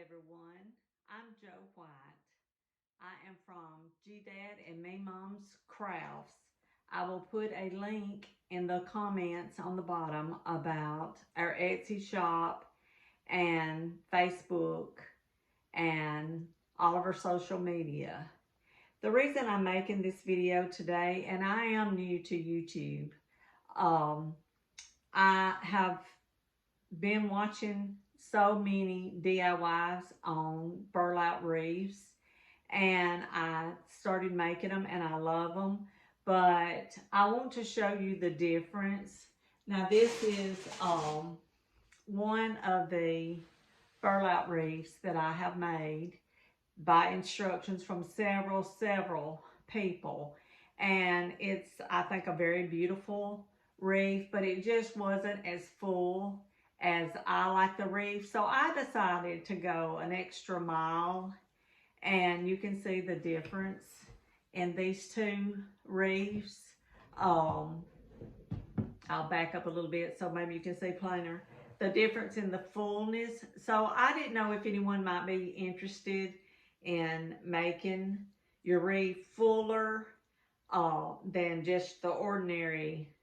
everyone. I'm Joe White. I am from G-Dad and Me Mom's Crafts. I will put a link in the comments on the bottom about our Etsy shop and Facebook and all of our social media. The reason I'm making this video today, and I am new to YouTube, I have been watching so many DIYs on burlap wreaths, and I started making them and I love them, but I want to show you the difference. Now this is one of the burlap wreaths that I have made by instructions from several people, and it's, I think, a very beautiful wreath, but it just wasn't as full as I like the wreath, so I decided to go an extra mile. And you can see the difference in these two wreaths. I'll back up a little bit so maybe you can see plainer the difference in the fullness. So I didn't know if anyone might be interested in making your wreath fuller than just the ordinary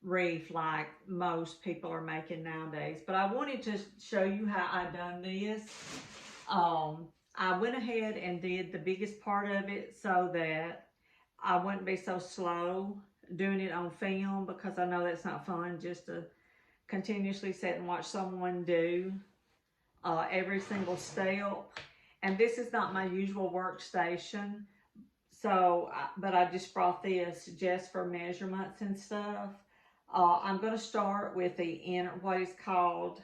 wreath like most people are making nowadays. But I wanted to show you how I done this. I went ahead and did the biggest part of it so that I wouldn't be so slow doing it on film, because I know that's not fun just to continuously sit and watch someone do every single step. And this is not my usual workstation, so but I just brought this just for measurements and stuff. I'm going to start with the inner, what is called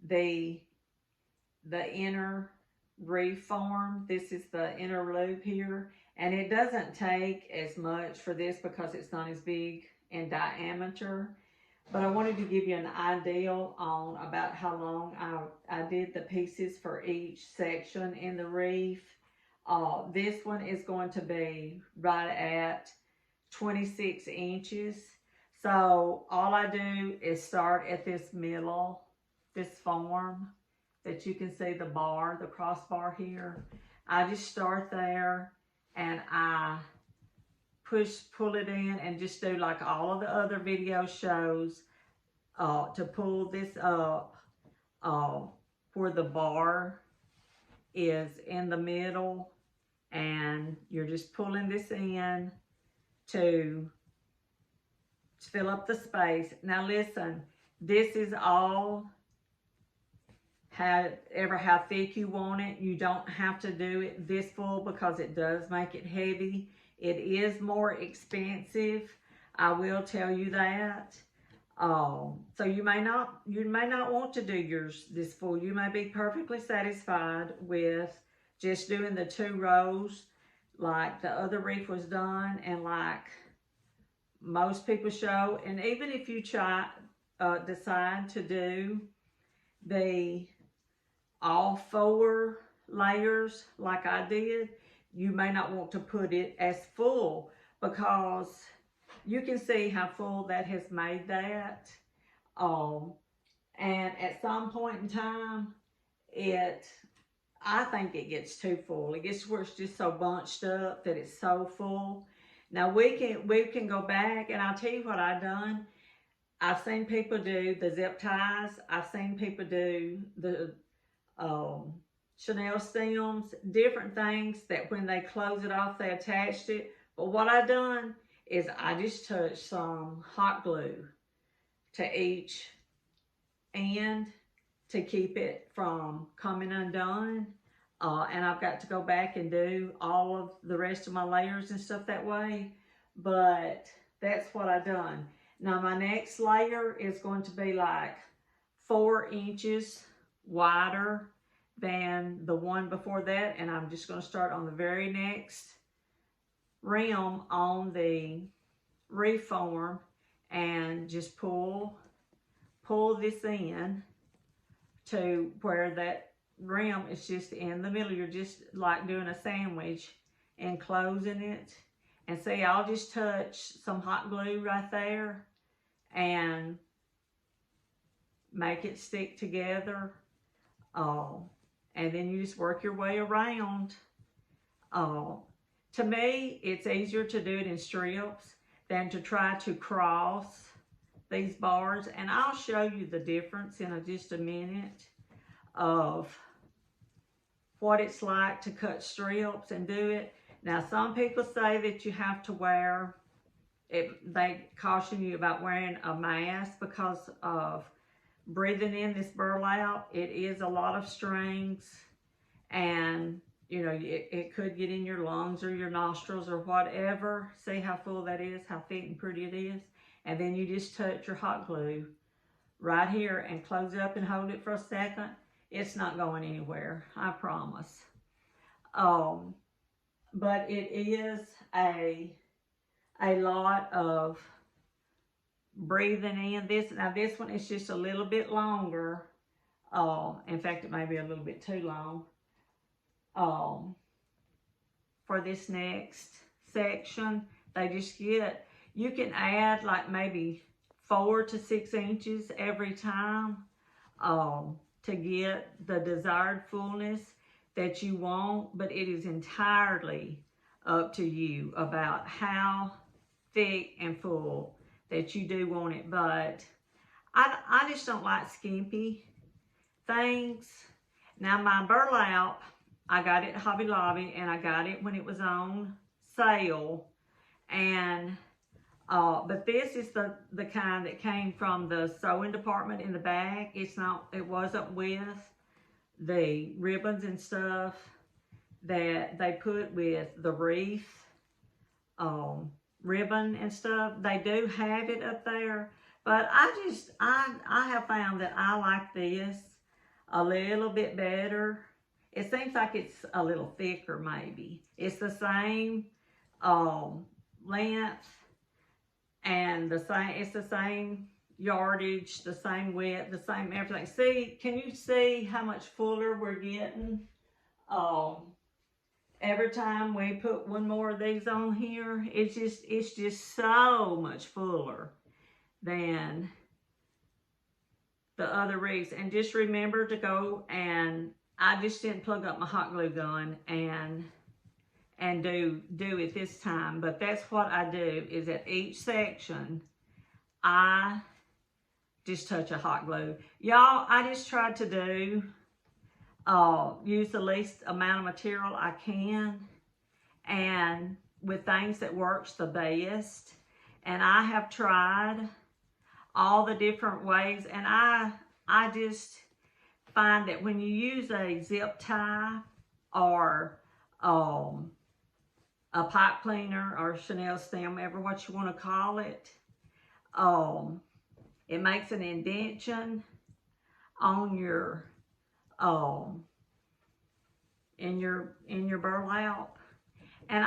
the inner reform. This is the inner loop here, and it doesn't take as much for this because it's not as big in diameter, but I wanted to give you an idea on about how long I did the pieces for each section in the wreath. This one is going to be right at 26 inches. So all I do is start at this middle, this form that you can see the bar, the crossbar here. I just start there and I pull it in and just do like all of the other video shows to pull this up where the bar is in the middle, and you're just pulling this in to fill up the space. Now listen, this is all how thick you want it. You don't have to do it this full because it does make it heavy. It is more expensive, I will tell you that. So you may not want to do yours this full. You may be perfectly satisfied with just doing the 2 rows like the other wreath was done, and like most people show. And even if you decide to do the all 4 layers like I did, you may not want to put it as full, because you can see how full that has made that. And at some point in time, I think it gets too full. It gets where it's just so bunched up that it's so full. Now we can go back, and I'll tell you what I've done. I've seen people do the zip ties. I've seen people do the Chanel stems, different things that when they close it off, they attached it. But what I've done is I just touched some hot glue to each end to keep it from coming undone. And I've got to go back and do all of the rest of my layers and stuff that way. But that's what I've done. Now my next layer is going to be like 4 inches wider than the one before that, and I'm just going to start on the very next rim on the reform and just pull this in to where that rim is just in the middle. You're just like doing a sandwich and closing it. And see, I'll just touch some hot glue right there and make it stick together. and then you just work your way around. To me, it's easier to do it in strips than to try to cross these bars, and I'll show you the difference in just a minute of what it's like to cut strips and do it. Now, some people say that you have to wear it, they caution you about wearing a mask because of breathing in this burlap. It is a lot of strings, and you know, it could get in your lungs or your nostrils or whatever. See how full that is, how thick and pretty it is. And then you just touch your hot glue right here and close it up and hold it for a second. It's not going anywhere, I promise. But it is a lot of breathing in. This one is just a little bit longer. In fact, it may be a little bit too long. For this next section, they just get, you can add like maybe 4 to 6 inches every time to get the desired fullness that you want, but it is entirely up to you about how thick and full that you do want it. But I just don't like skimpy things. Now, my burlap, I got it at Hobby Lobby, and I got it when it was on sale. And but this is the kind that came from the sewing department in the back. It wasn't with the ribbons and stuff that they put with the wreath ribbon and stuff. They do have it up there, but I have found that I like this a little bit better. It seems like it's a little thicker, maybe. It's the same length and it's the same yardage, the same width, the same everything. See, can you see how much fuller we're getting? Every time we put one more of these on here, it's just so much fuller than the other wreaths. And just remember to go, and I just didn't plug up my hot glue gun and do it this time, but that's what I do, is at each section I just touch a hot glue. Y'all, I just tried to do use the least amount of material I can, and with things that works the best. And I have tried all the different ways, and I just find that when you use a zip tie or a pipe cleaner or Chanel stem, ever what you want to call it, it makes an indentation on your in your burlap, and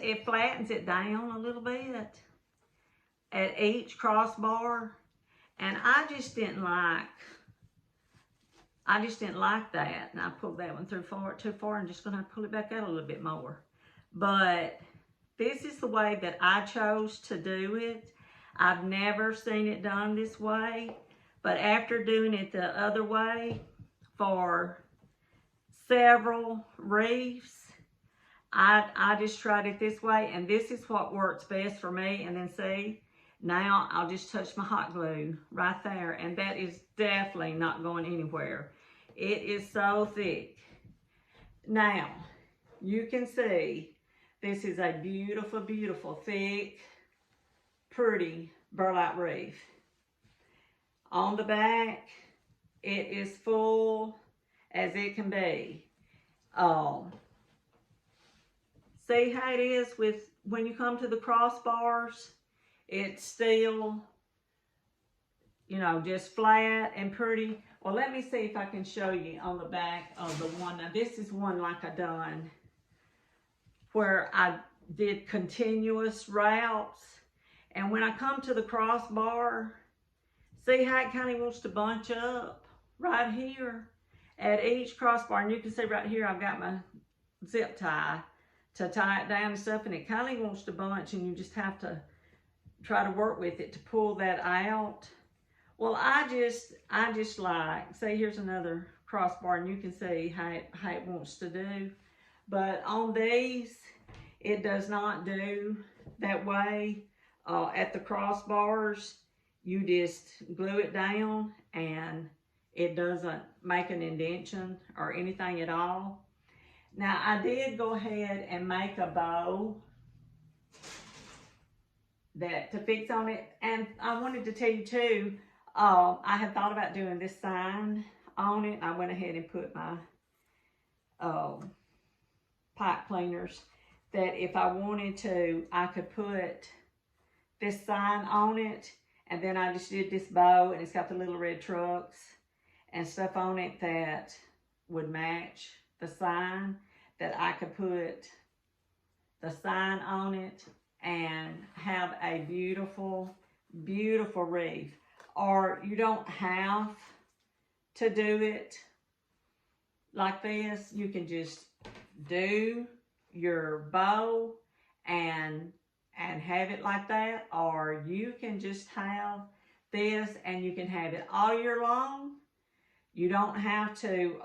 it flattens it down a little bit at each crossbar, and I just didn't like that, and I pulled that one too far. I'm just gonna pull it back out a little bit more. But this is the way that I chose to do it. I've never seen it done this way, but after doing it the other way for several wreaths, I just tried it this way, and this is what works best for me. And then see, now I'll just touch my hot glue right there, and that is definitely not going anywhere. It is so thick. Now, you can see this is a beautiful, beautiful, thick, pretty burlap wreath. On the back, it is full as it can be. See how it is with, when you come to the crossbars, it's still, you know, just flat and pretty. Well, let me see if I can show you on the back of the one. Now, this is one like I done where I did continuous routes. And when I come to the crossbar, see how it kind of wants to bunch up right here at each crossbar. And you can see right here, I've got my zip tie to tie it down and stuff, and it kind of wants to bunch, and you just have to try to work with it to pull that out. Well, I just like, say here's another crossbar, and you can see how it wants to do. But on these, it does not do that way. At the crossbars, you just glue it down and it doesn't make an indentation or anything at all. Now, I did go ahead and make a bow that to fix on it, and I wanted to tell you too, I had thought about doing this sign on it. I went ahead and put my pipe cleaners, that if I wanted to, I could put this sign on it, and then I just did this bow, and it's got the little red trucks and stuff on it that would match the sign, that I could put the sign on it and have a beautiful, beautiful wreath. Or you don't have to do it like this. You can just do your bow and have it like that, or you can just have this and you can have it all year long. You don't have to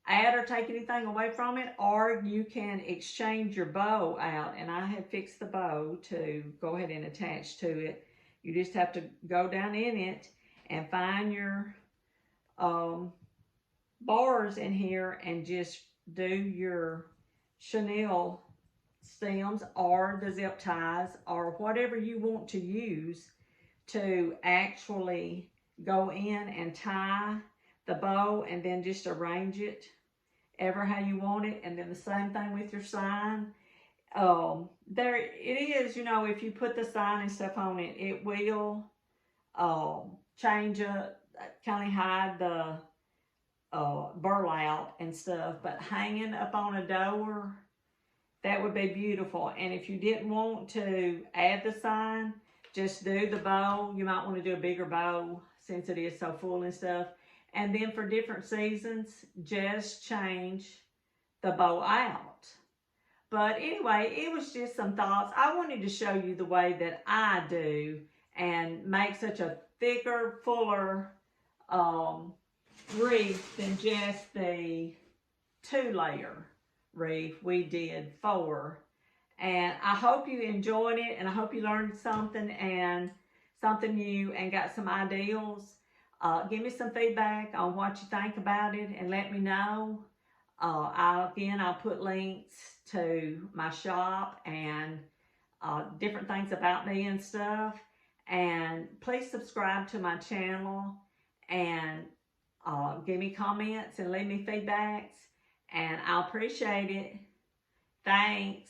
add or take anything away from it, or you can exchange your bow out, and I have fixed the bow to go ahead and attach to it. You just have to go down in it and find your bars in here and just do your chenille stems or the zip ties or whatever you want to use to actually go in and tie the bow, and then just arrange it ever how you want it. And then the same thing with your sign. There it is, you know, if you put the sign and stuff on it, it will change up, kind of hide the burlap and stuff, but hanging up on a door, that would be beautiful. And if you didn't want to add the sign, just do the bow. You might want to do a bigger bow since it is so full and stuff. And then for different seasons, just change the bow out. But anyway, it was just some thoughts. I wanted to show you the way that I do and make such a thicker, fuller wreath than just the 2-layer wreath. We did 4. And I hope you enjoyed it, and I hope you learned something new and got some ideas. Give me some feedback on what you think about it and let me know. I'll put links to my shop and different things about me and stuff. And please subscribe to my channel and give me comments and leave me feedbacks, and I'll appreciate it. Thanks.